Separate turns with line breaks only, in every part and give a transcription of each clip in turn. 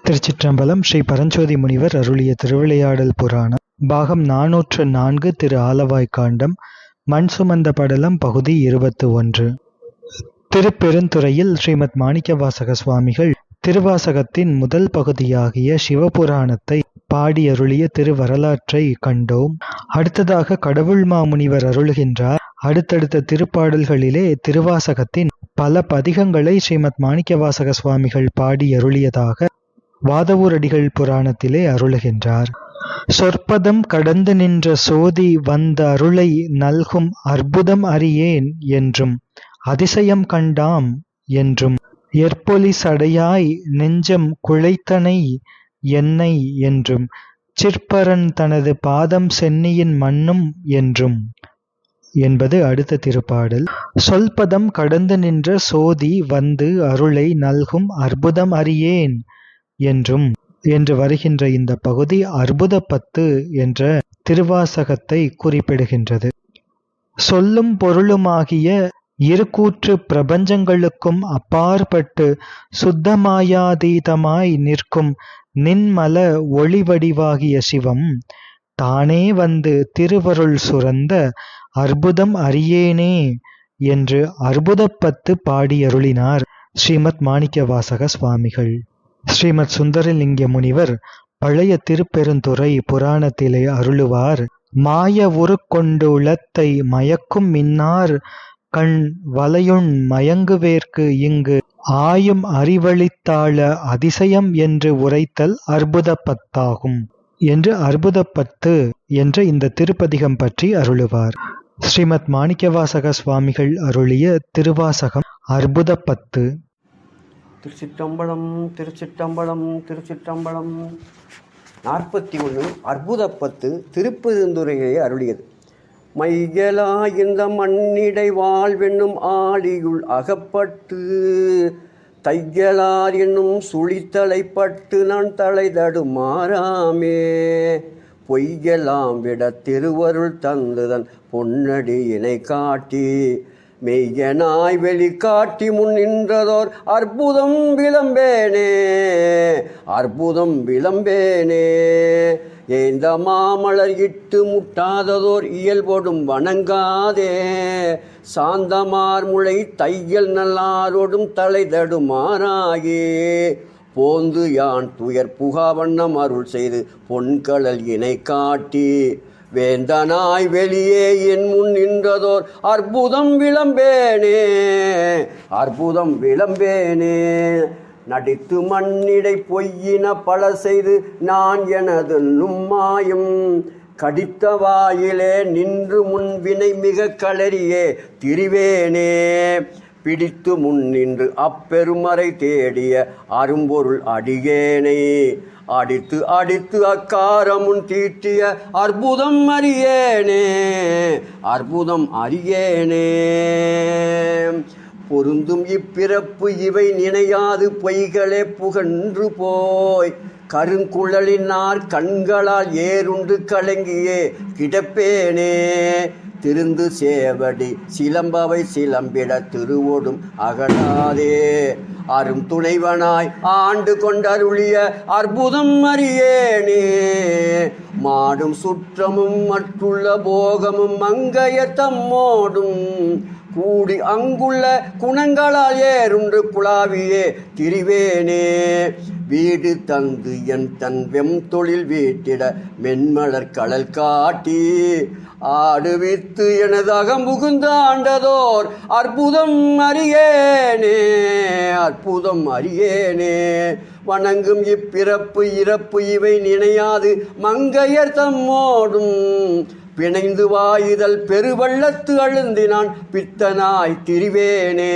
திருச்சிற்றம்பலம். ஸ்ரீ பரஞ்சோதி முனிவர் அருளிய திருவிளையாடல் புராணம் பாகம் 404. திரு ஆலவாய்க்காண்டம். மண் சுமந்த படலம் பகுதி 21. திருப்பெருந்துறையில் ஸ்ரீமத் மாணிக்கவாசக சுவாமிகள் திருவாசகத்தின் முதல் பகுதியாகிய சிவபுராணத்தை பாடியருளிய திருவரலாற்றை கண்டோம். அடுத்ததாக கடவுள் மாமுனிவர் அருளுகின்றார். அடுத்தடுத்த திருப்பாடல்களிலே திருவாசகத்தின் பல பதிகங்களை ஸ்ரீமத் மாணிக்கவாசக சுவாமிகள் பாடியருளியதாக வாதவூரடிகள் புராணத்திலே அருளுகின்றார். சொற்பதம் கடந்து நின்ற சோதி வந்த அருளை நல்கும் அற்புதம் அறியேன் என்றும் அதிசயம் கண்டாம் என்றும் எற்பொலி சடையாய் நெஞ்சம் குழைத்தனை என்னை என்றும் சிற்பரன் தனது பாதம் சென்னியின் மண்ணும் என்றும் என்பது அடுத்த திருப்பாடல். சொல்பதம் கடந்து நின்ற சோதி வந்து அருளை நல்கும் அற்புதம் அறியேன் என்றும் என்று வருகின்ற இந்த பகுதி அற்புதப்பத்து என்ற திருவாசகத்தை குறிப்பிடுகின்றது. சொல்லும் பொருளுமாகிய இருக்கூற்று பிரபஞ்சங்களுக்கும் அப்பாற்பட்டு சுத்தமாயாதீதமாய் நிற்கும் நின்மல ஒளிவடிவாகிய சிவம் தானே வந்து திருவருள் சுரந்த அற்புதம் அறியேனே என்று அற்புதப்பத்து பாடியருளினார் ஸ்ரீமத் மாணிக்கவாசக சுவாமிகள். ஸ்ரீமத் சுந்தரலிங்க முனிவர் பழைய திருப்பெருந்துறை புராணத்திலே அருளுவார். மாய உருக்கொண்டு உளத்தை மயக்கும் மின்னார் கண் வலையுண் மயங்குவேற்கு இங்கு ஆயும் அறிவழித்தாள அதிசயம் என்று உரைத்தல் அற்புதப்பத்தாகும் என்று அற்புதப்பத்து என்ற இந்த திருப்பதிகம் பற்றி அருளுவார். ஸ்ரீமத் மாணிக்கவாசக சுவாமிகள் அருளிய திருவாசகம் அற்புதப்பத்து.
திருச்சிற்றம்பலம் திருச்சிற்றம்பலம் திருச்சிற்றம்பலம். 41 அற்புதப்பத்து திருப்பெருந்துறையை அருளியது. மையலா இந்த மண்ணிடை வாழ்வென்னும் ஆழியுள் அகப்பட்டு தையலார் என்னும் சுழித்தலைப்பட்டு நான் தலை தடுமாறாமே பொய்யெல்லாம் விட திருவருள் தந்துதன் பொன்னடியினை காட்டி மெய்யனாய் வெளிக்காட்டி முன் நின்றதோர் அற்புதம் விளம்பேனே அற்புதம் விளம்பேனே. ஏந்த மாமலர் இட்டு முட்டாததோர் இயல்போடும் வணங்காதே சாந்தமார் முளை தையல் நல்லாரோடும் தலை தடுமாறாகே போந்து யான் துயர் புகா வண்ணம் அருள் செய்து பொன்கழல் இணை காட்டி வேந்தனாய் வெளியே என் முன் நின்றதோர் அற்புதம் விளம்பேனே அற்புதம் விளம்பேனே. நடித்து மண்ணிடை பொய்யின பல செய்து நான் எனது நும்மாயும் கடித்த வாயிலே நின்று முன் வினை மிக களறியே திரிவேனே பிடித்து முன் நின்று அப்பெருமறை தேடிய அரும்பொருள் அடியேனை அடித்து அடித்து அக்காரமுன் தீட்டிய அற்புதம் அறியேனே அற்புதம் அறியேனே. பொருந்தும் இப்பிறப்பு இவை நினையாது பொய்களே புகன்று போய் கருங்குழலினார் கண்களால் ஏறுண்டு கலங்கியே கிடப்பேனே திருந்து சேவடி சிலம்பவை சிலம்பிட திருவோடும் அகலாதே அரும் துணைவனாய் ஆண்டு கொண்டருளிய அற்புதம் அறியேனே மாடும் சுற்றமும் மற்றுள்ள போகமும் மங்கைய தம்மோடும் கூடி அங்குள்ள குணங்களால் ஏறுண்டு குழாவியே திரிவேனே வீடு தந்து என் தன் வெம் தொழில் வீட்டிட மென்மலர் கடல் காட்டி ஆடுவித்து எனது அகம்புகுந்த ஆண்டதோர் அற்புதம் அறியேனே அற்புதம் அறியேனே. வணங்கும் இப்பிறப்பு இறப்பு இவை நினையாது மங்கையர் தம்மோடும் பிணைந்து வாயுதல் பெருவள்ளத்து அழுந்தினான் பித்தனாய் திரிவேனே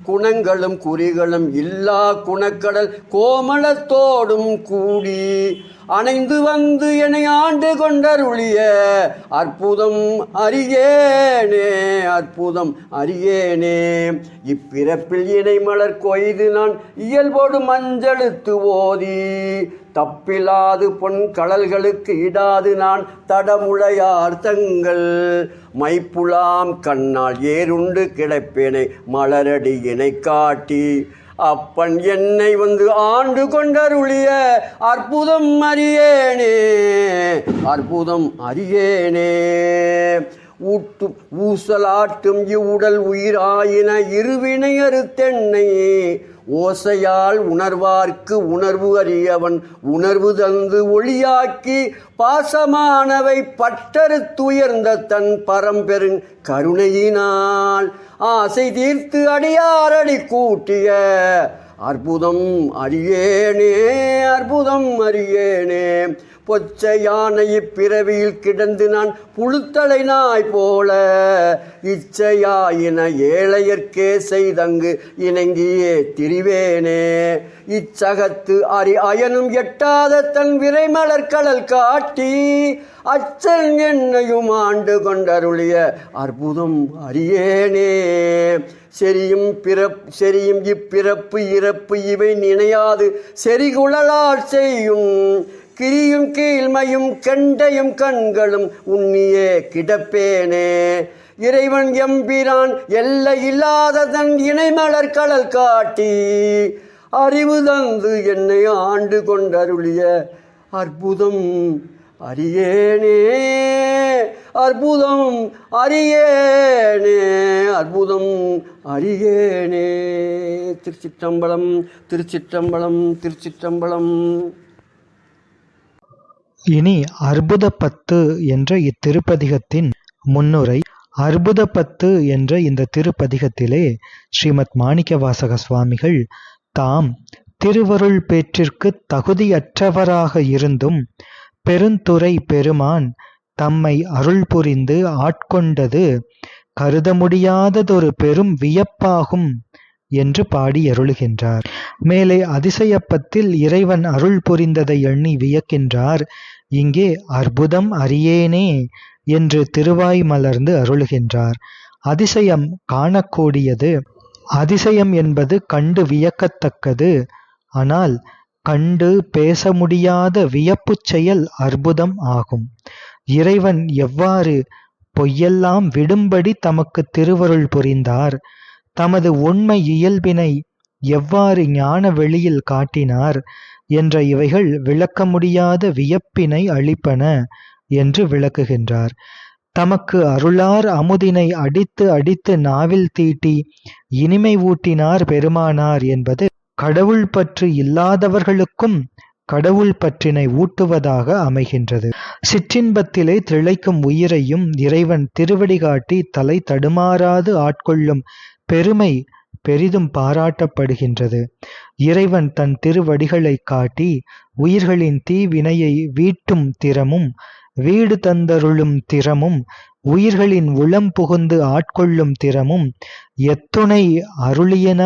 குணங்களும் குறிகளும் இல்லா குணக்கடல் கோமளத்தோடும் கூடி அணைந்து வந்து என்னை ஆண்டு கொண்டருளிய அற்புதம் அறியேனே அற்புதம் அறியேனே. இப்பிறப்பில் இணை மலர் கொய்து நான் இயல்போடு மஞ்சளுத்து ஓதி தப்பிலாது பொன் கடல்களுக்கு இடாது நான் தடமுளையார் தங்கள் மைப்புலாம் கண்ணால் ஏறுண்டு கிடப்பேனை மலரடி இணை காட்டி அப்பன் என்னை வந்து ஆண்டு கொண்டருளிய அற்புதம் அறியேனே, அற்புதம் அறியேனே. ஊசலாட்டும் இவ்வுடல் உயிராயின இருவினை அறுத்தென்னை, ஓசையால் உணர்வார்க்கு உணர்வு அறியவன் உணர்வு தந்து ஒளியாக்கி, பாசமானவை பட்டறுத்துயர்ந்த தன் பரம்பெருங் கருணையினால் ஆசை தீர்த்து அடியாரடி கூட்டிய அற்புதம் அறியேனே, அற்புதம் அறியேனே. பொச்சை யானை இப்பிறவியில் கிடந்து நான் புழுத்தலை நாய் போல, இச்சையாயின ஏழையர்க்கே செய்தங்கு இணங்கியே திரிவேனே. இச்சகத்து அயனும் எட்டாத தன் விரைமலர் கடல் காட்டி, அச்சல் என்னையும் ஆண்டு கொண்டருளிய அற்புதம் அறியேனே. செரியும் இப்பிறப்பு இறப்பு இவை நினையாது செறிகுழலால் செய்யும், கிரியும் கீழ்மையும் கெண்டையும் கண்களும் உன்னியே கிடப்பேனே. இறைவன் எம்பிரான் எல்லை இல்லாததன் இணைமலர் கடல் காட்டி, அறிவு தந்து என்னை ஆண்டு கொண்டருளிய அற்புதம் அறியேனே, அற்புதம் அறியேனே, அற்புதம் அறியேனே. திருச்சிற்றம்பலம், திருச்சிற்றம்பலம், திருச்சிற்றம்பலம்.
இனி அற்புதப்பத்து என்ற இத்திருப்பதிகத்தின் முன்னுரை. அற்புதப்பத்து என்ற இந்த திருப்பதிகத்திலே ஸ்ரீமத் மாணிக்கவாசக சுவாமிகள் தாம் திருவருள் பேற்றிற்கு தகுதியற்றவராக இருந்தும் பெருந்துரை பெருமான் தம்மை அருள் புரிந்து ஆட்கொண்டது கருத முடியாததொரு பெரும் வியப்பாகும் என்று பாடி அருளுகின்றார். மேலே அதிசயப்பத்தில் இறைவன் அருள் புரிந்ததை எண்ணி வியக்கின்றார். இங்கே அற்புதம் அறியேனே என்று திருவாய் மலர்ந்து அருளுகின்றார். அதிசயம் காணக்கூடியது. அதிசயம் என்பது கண்டு வியக்கத்தக்கது. ஆனால் கண்டு பேச முடியாத வியப்புச் செயல் அற்புதம் ஆகும். இறைவன் எவ்வாறு பொய்யெல்லாம் விடும்படி தமக்கு திருவருள் புரிந்தார், தமது உண்மை இயல்பினை எவ்வாறு ஞான வெளியில் காட்டினார் என்ற இவைகள் விளக்க முடியாத வியப்பினை அளிப்பன என்று விளக்குகின்றார். தமக்கு அருளார் அமுதினை அடித்து அடித்து நாவில் தீட்டி இனிமை ஊட்டினார் பெருமானார் என்பது கடவுள் பற்று இல்லாதவர்களுக்கும் கடவுள் பற்றினை ஊட்டுவதாக அமைகின்றது. சிற்றின்பத்திலே திளைக்கும் உயிரையும் இறைவன் திருவடி காட்டி தலை தடுமாறாது ஆட்கொள்ளும் பெருமை பெரிதும் பாராட்டப்படுகின்றது. இறைவன் தன் திருவடிகளை காட்டி உயிர்களின் தீவினையை வீட்டும் திறமும் வீடு தந்தருளும் திறமும் உயிர்களின் உளம் புகுந்து ஆட்கொள்ளும் திறமும் எத்துணை அருளியன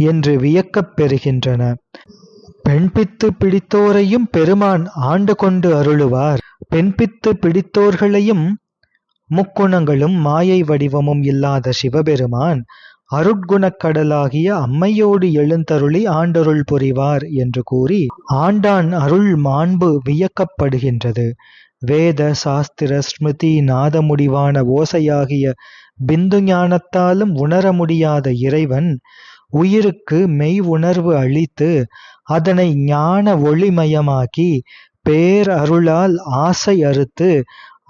என்று வியக்கப் பெறுகின்றன. பெண்பித்து பிடித்தோரையும் பெருமான் ஆண்டு கொண்டு அருளுவார். பெண்பித்து பிடித்தோர்களையும் முக்குணங்களும் மாயை வடிவமும் இல்லாத சிவபெருமான் அருட்குணக்கடலாகிய அம்மையோடு எழுந்தருளி ஆண்டருள் புரிவார் என்று கூறி ஆண்டான் அருள் மாண்பு வியக்கப்படுகின்றது. வேத சாஸ்திர ஸ்மிருதி நாத முடிவான ஓசையாகிய பிந்து ஞானத்தாலும் உணர முடியாத இறைவன் உயிருக்கு மெய் உணர்வு அளித்து அதனை ஞான ஒளிமயமாக்கி பேர் அருளால் ஆசை அறுத்து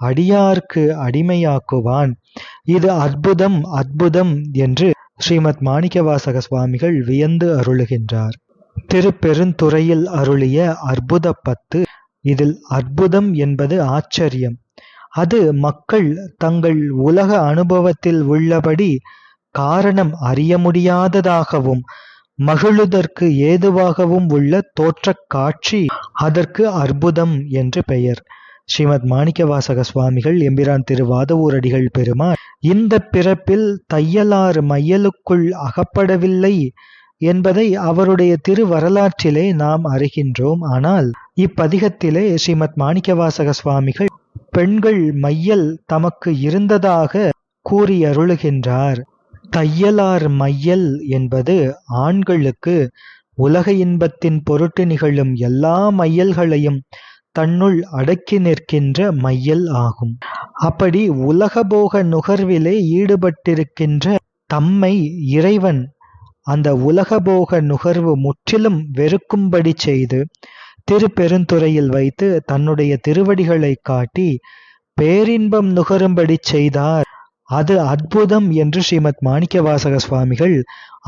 அடியார்க்கு அடிமையாக்குவான். இது அற்புதம் அற்புதம் என்று ஸ்ரீமத் மாணிக்கவாசக சுவாமிகள் வியந்து அருளுகின்றார். திருப்பெருந்துறையில் அருளிய அற்புதப்பத்து. இதில் அற்புதம் என்பது ஆச்சரியம். அது மக்கள் தங்கள் உலக அனுபவத்தில் உள்ளபடி காரணம் அறிய முடியாததாகவும் மகிழுதற்கு ஏதுவாகவும் உள்ள தோற்றக் காட்சி. அதற்கு அற்புதம் என்று பெயர். ஸ்ரீமத் மாணிக்கவாசக சுவாமிகள் எம்பிரான் திருவாதவூரடிகள் பெருமான் இந்த பிறப்பில் தையலார் மையலுக்குள் அகப்படவில்லை என்பதை அவருடைய திருவரலாற்றிலே நாம் அறிகின்றோம். ஆனால் இப்பதிகத்திலே ஸ்ரீமத் மாணிக்கவாசக சுவாமிகள் பெண்கள் மையல் தமக்கு இருந்ததாக கூறி அருளுகின்றார். தையலார் மையல் என்பது ஆண்களுக்கு உலக இன்பத்தின் பொருட்டு நிகழும் எல்லா மையல்களையும் தன்னுள் அடக்கி நிற்கின்ற மையல் ஆகும். அப்படி உலகபோக நுகர்விலே ஈடுபட்டிருக்கின்ற தம்மை இறைவன் அந்த உலகபோக நுகர்வு முற்றிலும் வெறுக்கும்படி செய்து திருப்பெருந்துறையில் வைத்து தன்னுடைய திருவடிகளை காட்டி பேரின்பம் நுகரும்படி செய்தார். அது அற்புதம் என்று ஸ்ரீமத் மாணிக்கவாசக சுவாமிகள்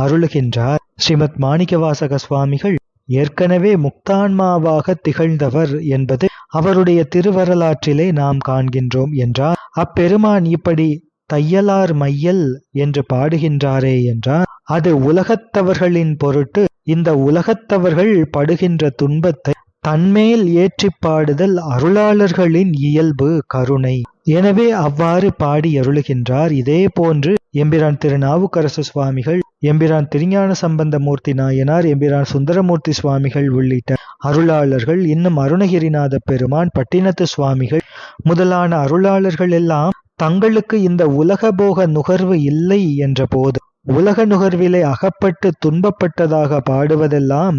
அருளுகின்றார். ஸ்ரீமத் மாணிக்கவாசக சுவாமிகள் ஏற்கனவே முக்தான்மாவாக திகழ்ந்தவர் என்பது அவருடைய திருவரலாற்றிலே நாம் காண்கின்றோம் என்றார். அப்பெருமான் இப்படி தையலார் மையல் என்று பாடுகின்றாரே என்றார், அது உலகத்தவர்களின் பொருட்டு இந்த உலகத்தவர்கள் படுகின்ற துன்பத்தை தன்மேல் ஏற்றி பாடுதல் அருளாளர்களின் இயல்பு கருணை. எனவே அவ்வாறு பாடி அருளுகின்றார். இதே போன்று எம்பிரான் திருநாவுக்கரசு சுவாமிகள், எம்பிரான் திருஞான சம்பந்தமூர்த்தி நாயனார், எம்பிரான் சுந்தரமூர்த்தி சுவாமிகள் உள்ளிட்ட அருளாளர்கள், இன்னும் அருணகிரிநாத பெருமான், பட்டினத்து சுவாமிகள் முதலான அருளாளர்கள் எல்லாம் தங்களுக்கு இந்த உலகபோக நுகர்வு இல்லை என்ற போது உலக நுகர்விலே அகப்பட்டு துன்பப்பட்டதாக பாடுவதெல்லாம்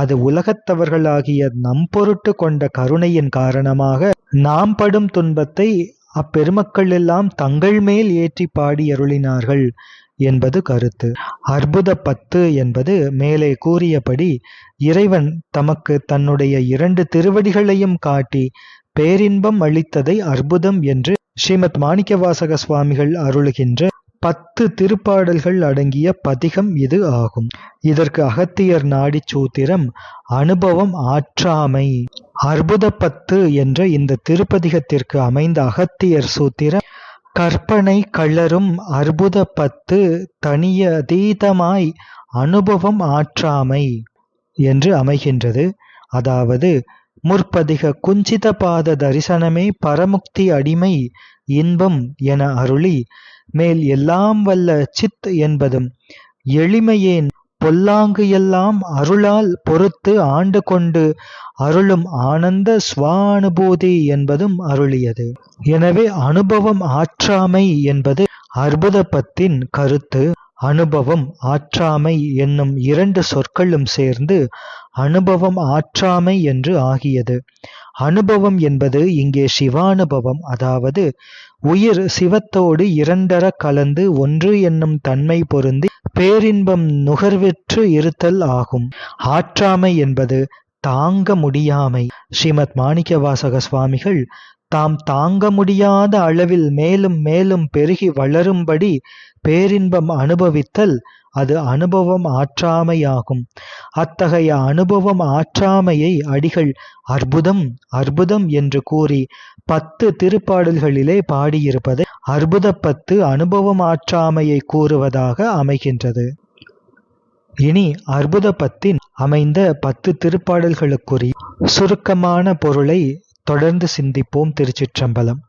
அது உலகத்தவர்களாகிய நம் பொருட்டு கொண்ட கருணையின் காரணமாக நாம் படும் துன்பத்தை அப்பெருமக்கள் எல்லாம் தங்கள் மேல் ஏற்றி பாடி அருளினார்கள் என்பது கருத்து. அற்புத 10 என்பது மேலே கூறியபடி இறைவன் தமக்கு தன்னுடைய 2 திருவடிகளையும் காட்டி பேரின்பம் அளித்ததை அற்புதம் என்று ஸ்ரீமத் மாணிக்கவாசக சுவாமிகள் அருளுகின்ற 10 திருப்பாடல்கள் அடங்கிய பதிகம் இது ஆகும். இதற்கு அகத்தியர் நாடி சூத்திரம் அனுபவம் ஆற்றாமை. அற்புத 10 என்ற இந்த திருப்பதிகத்திற்கு அமைந்த அகத்தியர் சூத்திரம் கற்பனை கள்ளரும் அற்புத 10 தனியதீதமாய் அனுபவம் ஆற்றாமை என்று அமைகின்றது. அதாவது முற்பதிக குஞ்சித பாத தரிசனமே பரமுக்தி அடிமை இன்பம் என அருளி மேல் எல்லாம் வல்ல சித் என்பதும் எளிமையேன் பொல்லாங்கு எல்லாம் அருளால் பொறுத்து ஆண்டு கொண்டு அருளும் ஆனந்த ஸ்வானுபூதி என்பதும் அருளியது. எனவே அனுபவம் ஆற்றாமை என்பது அற்புத 10 கருத்து. அனுபவம் ஆற்றாமை என்னும் 2 சொற்களும் சேர்ந்து அனுபவம் ஆற்றாமை என்று ஆகியது. அனுபவம் என்பது இங்கே சிவானுபவம், அதாவது உயிர் சிவத்தோடு இரண்டர கலந்து ஒன்று என்னும் தன்மை பொருந்தி பேரின்பம் நுகர்விற்று இருத்தல் ஆகும். ஆற்றாமை என்பது தாங்க முடியாமை. ஸ்ரீமத் மாணிக்கவாசக சுவாமிகள் தாம் தாங்க முடியாத அளவில் மேலும் மேலும் பெருகி வளரும்படி பேரின்பம் அனுபவித்தல் அது அனுபவம் ஆற்றாமையாகும். அத்தகைய அனுபவம் ஆற்றாமையை அடிகள் அற்புதம் அற்புதம் என்று கூறி 10 திருப்பாடல்களிலே பாடியிருப்பது அற்புத 10 அனுபவம் ஆற்றாமையை கூறுவதாக அமைகின்றது. இனி அற்புத 10 அமைந்த 10 திருப்பாடல்களுக்குரிய சுருக்கமான பொருளை தொடர்ந்து சிந்திப்போம். திருச்சிற்றம்பலம்.